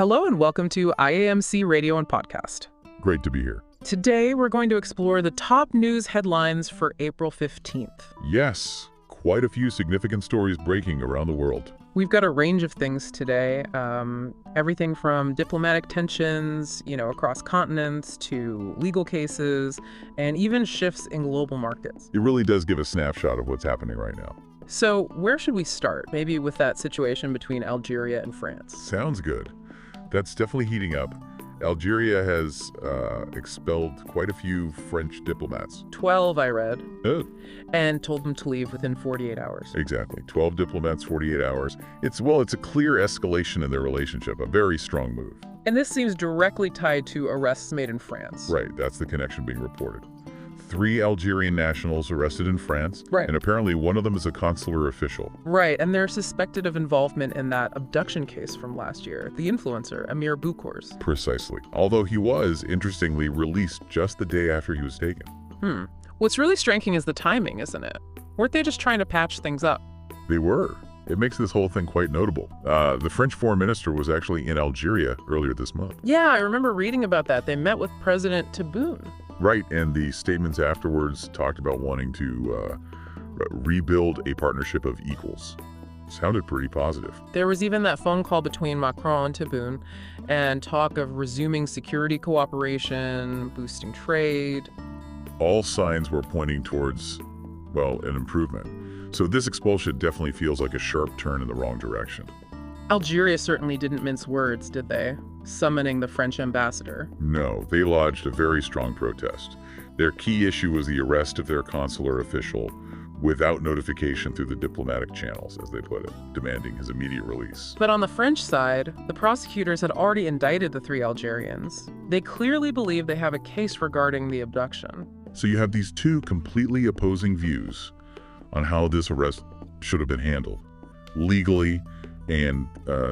Hello and welcome to IAMC Radio and Podcast. Great to be here. Today we're going to explore the top news headlines for April 15th. Yes, quite a few significant stories breaking around the world. We've got a range of things today, everything from diplomatic tensions, across continents, to legal cases, and even shifts in global markets. It really does give a snapshot of what's happening right now. So where should we start? Maybe with that situation between Algeria and France. Sounds good. That's definitely heating up. Algeria has expelled quite a few French diplomats. 12, I read, Oh. and told them to leave within 48 hours. Exactly. 12 diplomats, 48 hours. It's a clear escalation in their relationship, a very strong move. And this seems directly tied to arrests made in France. Right, that's the connection being reported. 3 Algerian nationals arrested in France, Right. and apparently one of them is a consular official. Right, and they're suspected of involvement in that abduction case from last year, the influencer, Amir Boukhours. Precisely. Although he was, interestingly, released just the day after he was taken. What's really striking is the timing, isn't it? Weren't they just trying to patch things up? They were. It makes this whole thing quite notable. The French foreign minister was actually in Algeria earlier this month. Yeah, I remember reading about that. They met with President Tebboune. Right, and the statements afterwards talked about wanting to rebuild a partnership of equals. Sounded pretty positive. There was even that phone call between Macron and Tebboune, and talk of resuming security cooperation, boosting trade. All signs were pointing towards, an improvement. So this expulsion definitely feels like a sharp turn in the wrong direction. Algeria certainly didn't mince words, did they? Summoning the French ambassador. No, they lodged a very strong protest. Their key issue was the arrest of their consular official without notification through the diplomatic channels, as they put it, demanding his immediate release. But on the French side, the prosecutors had already indicted the 3 Algerians. They clearly believe they have a case regarding the abduction. So you have these 2 completely opposing views on how this arrest should have been handled, legally and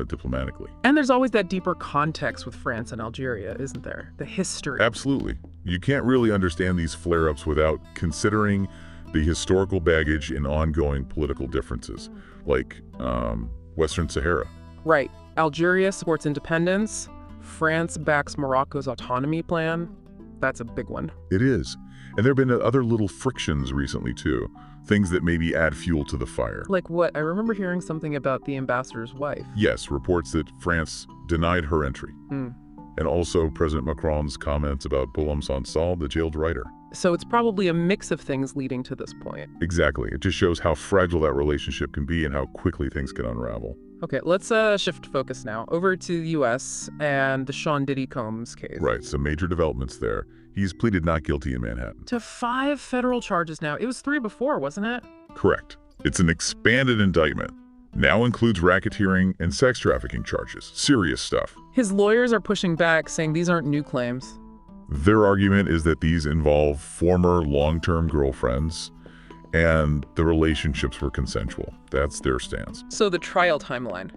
diplomatically. And there's always that deeper context with France and Algeria, isn't there? The history. Absolutely. You can't really understand these flare-ups without considering the historical baggage and ongoing political differences, like Western Sahara. Right. Algeria supports independence. France backs Morocco's autonomy plan. That's a big one. It is. And there have been other little frictions recently, too. Things that maybe add fuel to the fire. Like what? I remember hearing something about the ambassador's wife. Yes, reports that France denied her entry. And also President Macron's comments about Boulam Sansal, the jailed writer. So it's probably a mix of things leading to this point. Exactly. It just shows how fragile that relationship can be and how quickly things can unravel. Okay, let's shift focus now over to the U.S. and the Sean Diddy Combs case. Right, some major developments there. He's pleaded not guilty in Manhattan. To 5 federal charges now. It was 3 before, wasn't it? Correct. It's an expanded indictment. Now includes racketeering and sex trafficking charges. Serious stuff. His lawyers are pushing back, saying these aren't new claims. Their argument is that these involve former long-term girlfriends and the relationships were consensual. That's their stance. So the trial timeline.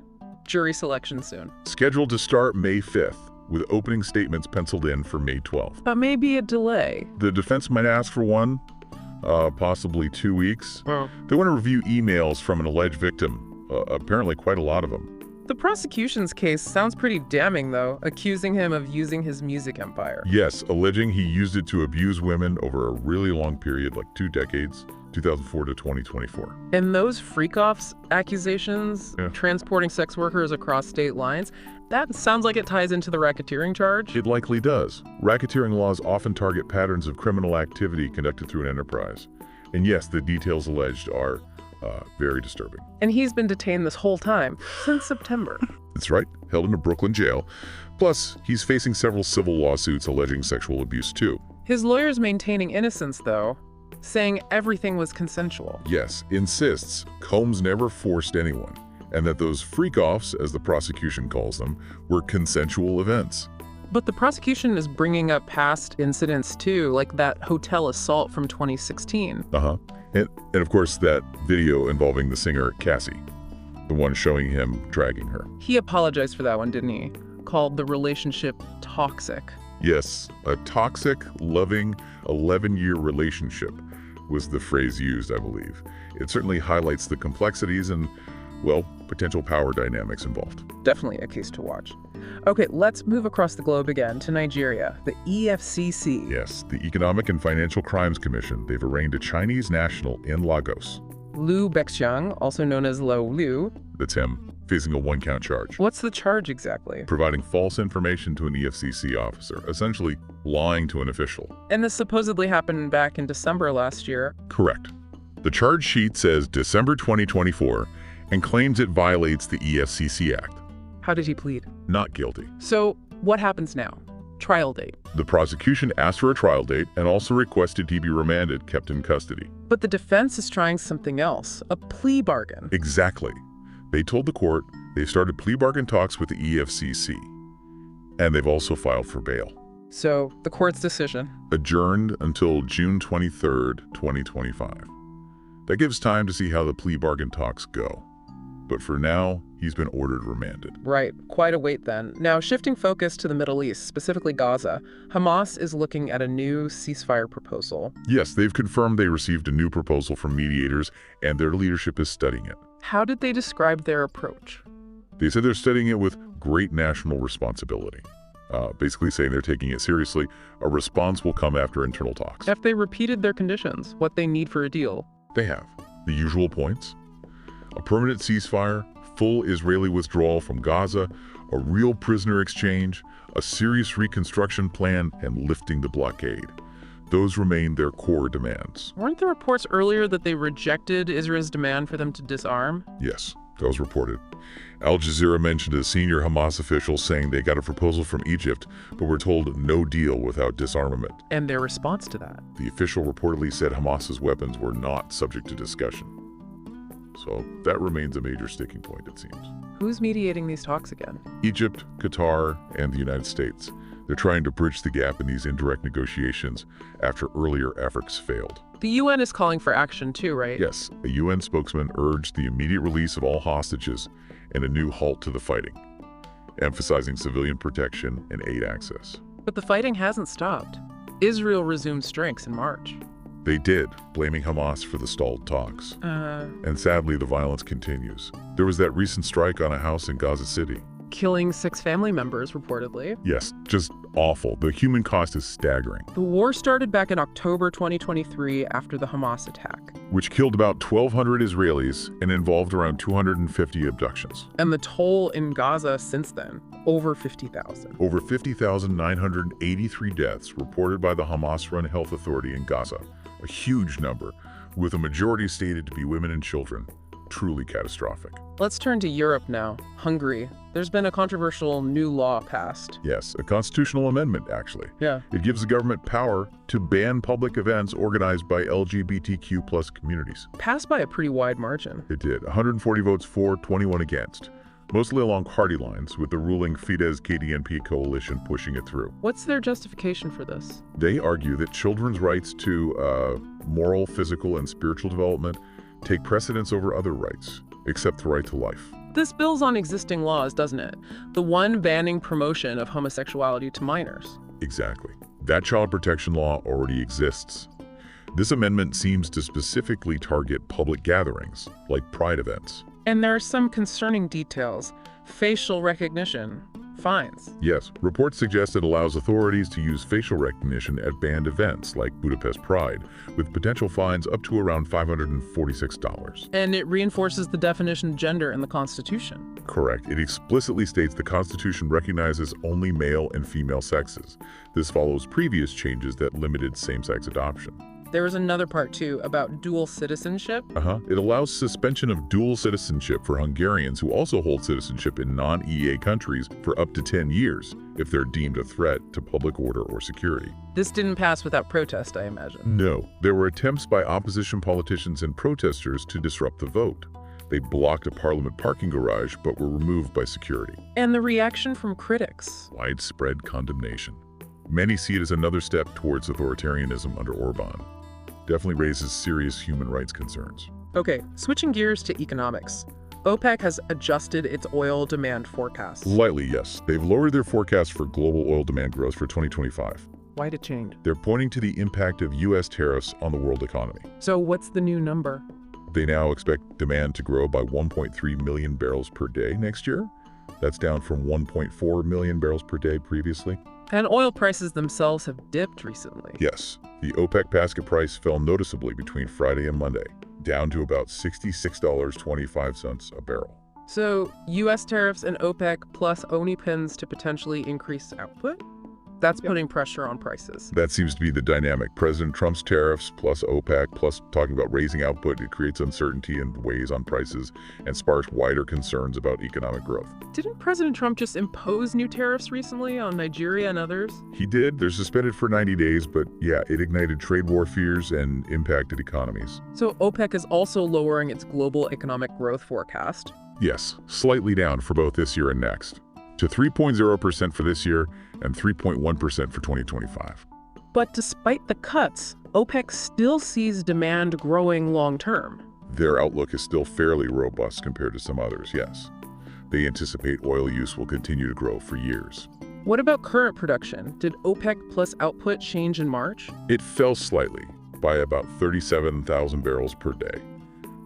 Jury selection soon. Scheduled to start May 5th, with opening statements penciled in for May 12th. But maybe a delay. The defense might ask for one, possibly 2 weeks. They want to review emails from an alleged victim, apparently quite a lot of them. The prosecution's case sounds pretty damning, though, accusing him of using his music empire. Yes, alleging he used it to abuse women over a really long period, like 2 decades, 2004 to 2024. And those freak-offs accusations, transporting sex workers across state lines, that sounds like it ties into the racketeering charge. It likely does. Racketeering laws often target patterns of criminal activity conducted through an enterprise. And yes, the details alleged are very disturbing. And he's been detained this whole time, since September. That's right, held in a Brooklyn jail. Plus, he's facing several civil lawsuits alleging sexual abuse too. His lawyer's maintaining innocence, though, saying everything was consensual. Yes, insists Combs never forced anyone, and that those freak-offs, as the prosecution calls them, were consensual events. But the prosecution is bringing up past incidents too, like that hotel assault from 2016. And of course, that video involving the singer Cassie, the one showing him dragging her. He apologized for that one, didn't he? Called the relationship toxic. Yes, a toxic, loving, 11-year relationship was the phrase used, I believe. It certainly highlights the complexities and, potential power dynamics involved. Definitely a case to watch. Okay, let's move across the globe again to Nigeria, the EFCC. Yes, the Economic and Financial Crimes Commission. They've arraigned a Chinese national in Lagos. Liu Bexiang, also known as Lo Liu. That's him, facing a one-count charge. What's the charge exactly? Providing false information to an EFCC officer, essentially lying to an official. And this supposedly happened back in December last year. Correct. The charge sheet says December 2024 and claims it violates the EFCC Act. How did he plead? Not guilty. So what happens now? Trial date. The prosecution asked for a trial date and also requested he be remanded, kept in custody. But the defense is trying something else, a plea bargain. Exactly. They told the court they started plea bargain talks with the EFCC, and they've also filed for bail. So the court's decision? Adjourned until June 23rd, 2025. That gives time to see how the plea bargain talks go. But for now, he's been ordered remanded. Right, quite a wait then. Now, shifting focus to the Middle East, specifically Gaza, Hamas is looking at a new ceasefire proposal. Yes, they've confirmed they received a new proposal from mediators, and their leadership is studying it. How did they describe their approach? They said they're studying it with great national responsibility. Basically saying they're taking it seriously. A response will come after internal talks. Have they repeated their conditions, what they need for a deal? They have. The usual points. A permanent ceasefire, full Israeli withdrawal from Gaza, a real prisoner exchange, a serious reconstruction plan, and lifting the blockade. Those remain their core demands. Weren't there reports earlier that they rejected Israel's demand for them to disarm? Yes, that was reported. Al Jazeera mentioned a senior Hamas official saying they got a proposal from Egypt, but were told no deal without disarmament. And their response to that? The official reportedly said Hamas's weapons were not subject to discussion. So that remains a major sticking point, it seems. Who's mediating these talks again? Egypt, Qatar, and the United States. They're trying to bridge the gap in these indirect negotiations after earlier efforts failed. The UN is calling for action too, right? Yes, a UN spokesman urged the immediate release of all hostages and a new halt to the fighting, emphasizing civilian protection and aid access. But the fighting hasn't stopped. Israel resumed strikes in March. They did, blaming Hamas for the stalled talks. And sadly, the violence continues. There was that recent strike on a house in Gaza City. Killing 6 family members, reportedly. Yes, just awful. The human cost is staggering. The war started back in October 2023 after the Hamas attack. Which killed about 1,200 Israelis and involved around 250 abductions. And the toll in Gaza since then, over 50,000. Over 50,983 deaths reported by the Hamas-run health authority in Gaza. A huge number, with a majority stated to be women and children. Truly catastrophic. Let's turn to Europe now. Hungary. There's been a controversial new law passed. Yes, a constitutional amendment, actually. Yeah. It gives the government power to ban public events organized by LGBTQ+ communities. Passed by a pretty wide margin. It did. 140 votes for, 21 against. Mostly along party lines, with the ruling Fidesz-KDNP coalition pushing it through. What's their justification for this? They argue that children's rights to moral, physical, and spiritual development take precedence over other rights, except the right to life. This builds on existing laws, doesn't it? The one banning promotion of homosexuality to minors. Exactly. That child protection law already exists. This amendment seems to specifically target public gatherings, like pride events. And there are some concerning details. Facial recognition. Fines. Yes, reports suggest it allows authorities to use facial recognition at banned events like Budapest Pride, with potential fines up to around $546. And it reinforces the definition of gender in the Constitution. Correct. It explicitly states the Constitution recognizes only male and female sexes. This follows previous changes that limited same-sex adoption. There was another part, too, about dual citizenship. It allows suspension of dual citizenship for Hungarians who also hold citizenship in non-EEA countries for up to 10 years if they're deemed a threat to public order or security. This didn't pass without protest, I imagine. No. There were attempts by opposition politicians and protesters to disrupt the vote. They blocked a parliament parking garage but were removed by security. And the reaction from critics? Widespread condemnation. Many see it as another step towards authoritarianism under Orban. Definitely raises serious human rights concerns. Okay, switching gears to economics. OPEC has adjusted its oil demand forecast. Lightly, yes. They've lowered their forecast for global oil demand growth for 2025. Why'd it change? They're pointing to the impact of U.S. tariffs on the world economy. So what's the new number? They now expect demand to grow by 1.3 million barrels per day next year. That's down from 1.4 million barrels per day previously. And oil prices themselves have dipped recently. Yes, the OPEC basket price fell noticeably between Friday and Monday, down to about $66.25 a barrel. So, U.S. tariffs and OPEC plus only pins to potentially increase output? That's putting pressure on prices. That seems to be the dynamic. President Trump's tariffs plus OPEC plus talking about raising output, it creates uncertainty and weighs on prices and sparks wider concerns about economic growth. Didn't President Trump just impose new tariffs recently on Nigeria and others? He did. They're suspended for 90 days, but yeah, it ignited trade war fears and impacted economies. So OPEC is also lowering its global economic growth forecast. Yes, slightly down for both this year and next, to 3.0% for this year and 3.1% for 2025. But despite the cuts, OPEC still sees demand growing long-term. Their outlook is still fairly robust compared to some others, yes. They anticipate oil use will continue to grow for years. What about current production? Did OPEC plus output change in March? It fell slightly, by about 37,000 barrels per day,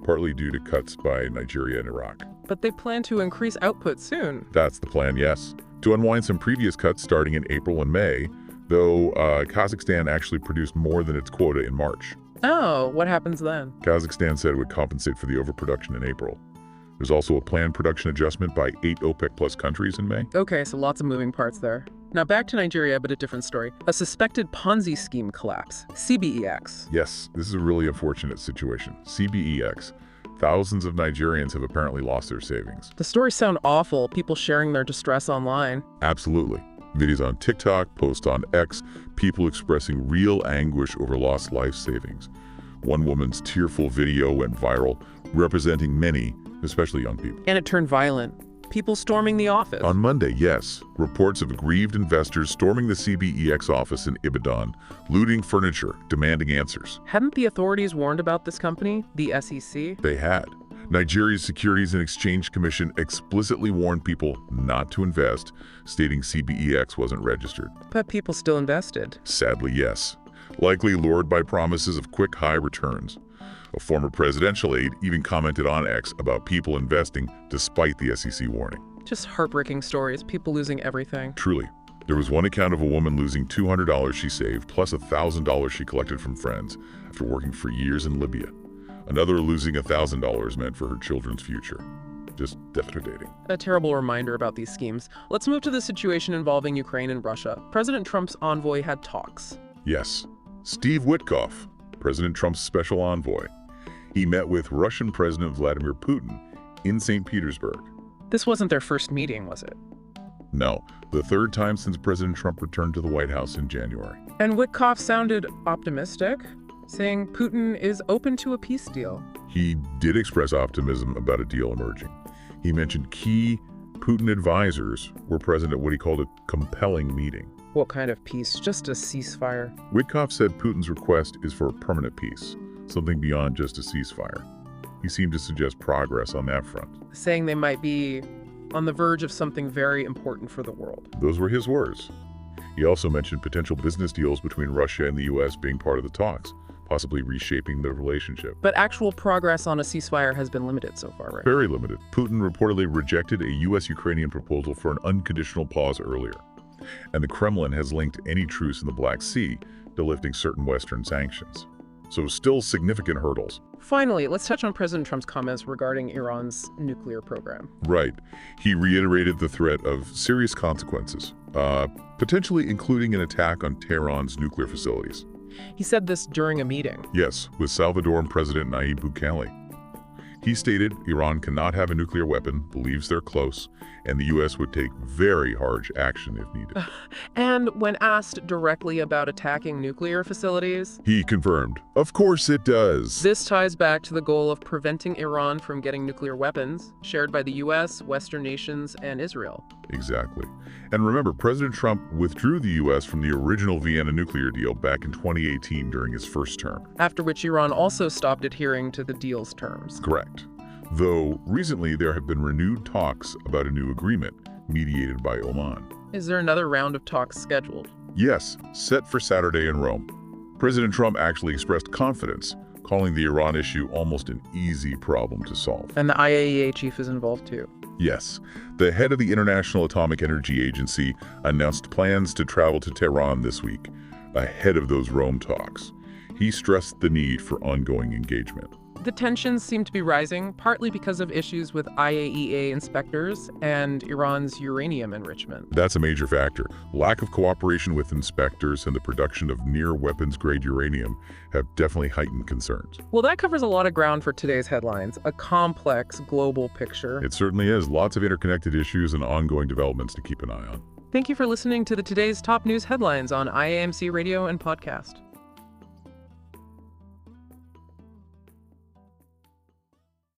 partly due to cuts by Nigeria and Iraq. But they plan to increase output soon. That's the plan, yes. To unwind some previous cuts starting in April and May, though Kazakhstan actually produced more than its quota in March. Oh, what happens then? Kazakhstan said it would compensate for the overproduction in April. There's also a planned production adjustment by 8 OPEC plus countries in May. Okay, so lots of moving parts there. Now back to Nigeria, but a different story. A suspected Ponzi scheme collapse, CBEX. Yes, this is a really unfortunate situation. CBEX. Thousands of Nigerians have apparently lost their savings. The stories sound awful, people sharing their distress online. Absolutely. Videos on TikTok, posts on X, people expressing real anguish over lost life savings. One woman's tearful video went viral, representing many, especially young people. And it turned violent. People storming the office. On Monday, yes, reports of aggrieved investors storming the CBEX office in Ibadan, looting furniture, demanding answers. Hadn't the authorities warned about this company, the SEC? They had. Nigeria's Securities and Exchange Commission explicitly warned people not to invest, stating CBEX wasn't registered. But people still invested. Sadly, yes. Likely lured by promises of quick, high returns. A former presidential aide even commented on X about people investing despite the SEC warning. Just heartbreaking stories, people losing everything. Truly. There was one account of a woman losing $200 she saved plus $1,000 she collected from friends after working for years in Libya. Another losing $1,000 meant for her children's future. Just devastating. A terrible reminder about these schemes. Let's move to the situation involving Ukraine and Russia. President Trump's envoy had talks. Yes. Steve Witkoff, President Trump's special envoy. He met with Russian President Vladimir Putin in St. Petersburg. This wasn't their first meeting, was it? No, the third time since President Trump returned to the White House in January. And Witkoff sounded optimistic, saying Putin is open to a peace deal. He did express optimism about a deal emerging. He mentioned key Putin advisors were present at what he called a compelling meeting. What kind of peace? Just a ceasefire? Witkoff said Putin's request is for a permanent peace, something beyond just a ceasefire. He seemed to suggest progress on that front. Saying they might be on the verge of something very important for the world. Those were his words. He also mentioned potential business deals between Russia and the U.S. being part of the talks, possibly reshaping the relationship. But actual progress on a ceasefire has been limited so far, right? Very limited. Putin reportedly rejected a U.S.-Ukrainian proposal for an unconditional pause earlier. And the Kremlin has linked any truce in the Black Sea to lifting certain Western sanctions. So still significant hurdles. Finally, let's touch on President Trump's comments regarding Iran's nuclear program. Right. He reiterated the threat of serious consequences, potentially including an attack on Tehran's nuclear facilities. He said this during a meeting. Yes, with Salvadoran President Nayib Bukele. He stated Iran cannot have a nuclear weapon, believes they're close, and the U.S. would take very harsh action if needed. And when asked directly about attacking nuclear facilities, he confirmed, "Of course it does." This ties back to the goal of preventing Iran from getting nuclear weapons, shared by the U.S., Western nations, and Israel. Exactly. And remember, President Trump withdrew the U.S. from the original Vienna nuclear deal back in 2018 during his first term. After which Iran also stopped adhering to the deal's terms. Correct. Though recently there have been renewed talks about a new agreement mediated by Oman. Is there another round of talks scheduled? Yes, set for Saturday in Rome. President Trump actually expressed confidence, calling the Iran issue almost an easy problem to solve. And the IAEA chief is involved too. Yes, the head of the International Atomic Energy Agency announced plans to travel to Tehran this week, ahead of those Rome talks. He stressed the need for ongoing engagement. The tensions seem to be rising, partly because of issues with IAEA inspectors and Iran's uranium enrichment. That's a major factor. Lack of cooperation with inspectors and the production of near-weapons-grade uranium have definitely heightened concerns. Well, that covers a lot of ground for today's headlines, a complex global picture. It certainly is. Lots of interconnected issues and ongoing developments to keep an eye on. Thank you for listening to the today's top news headlines on IAMC Radio and podcast.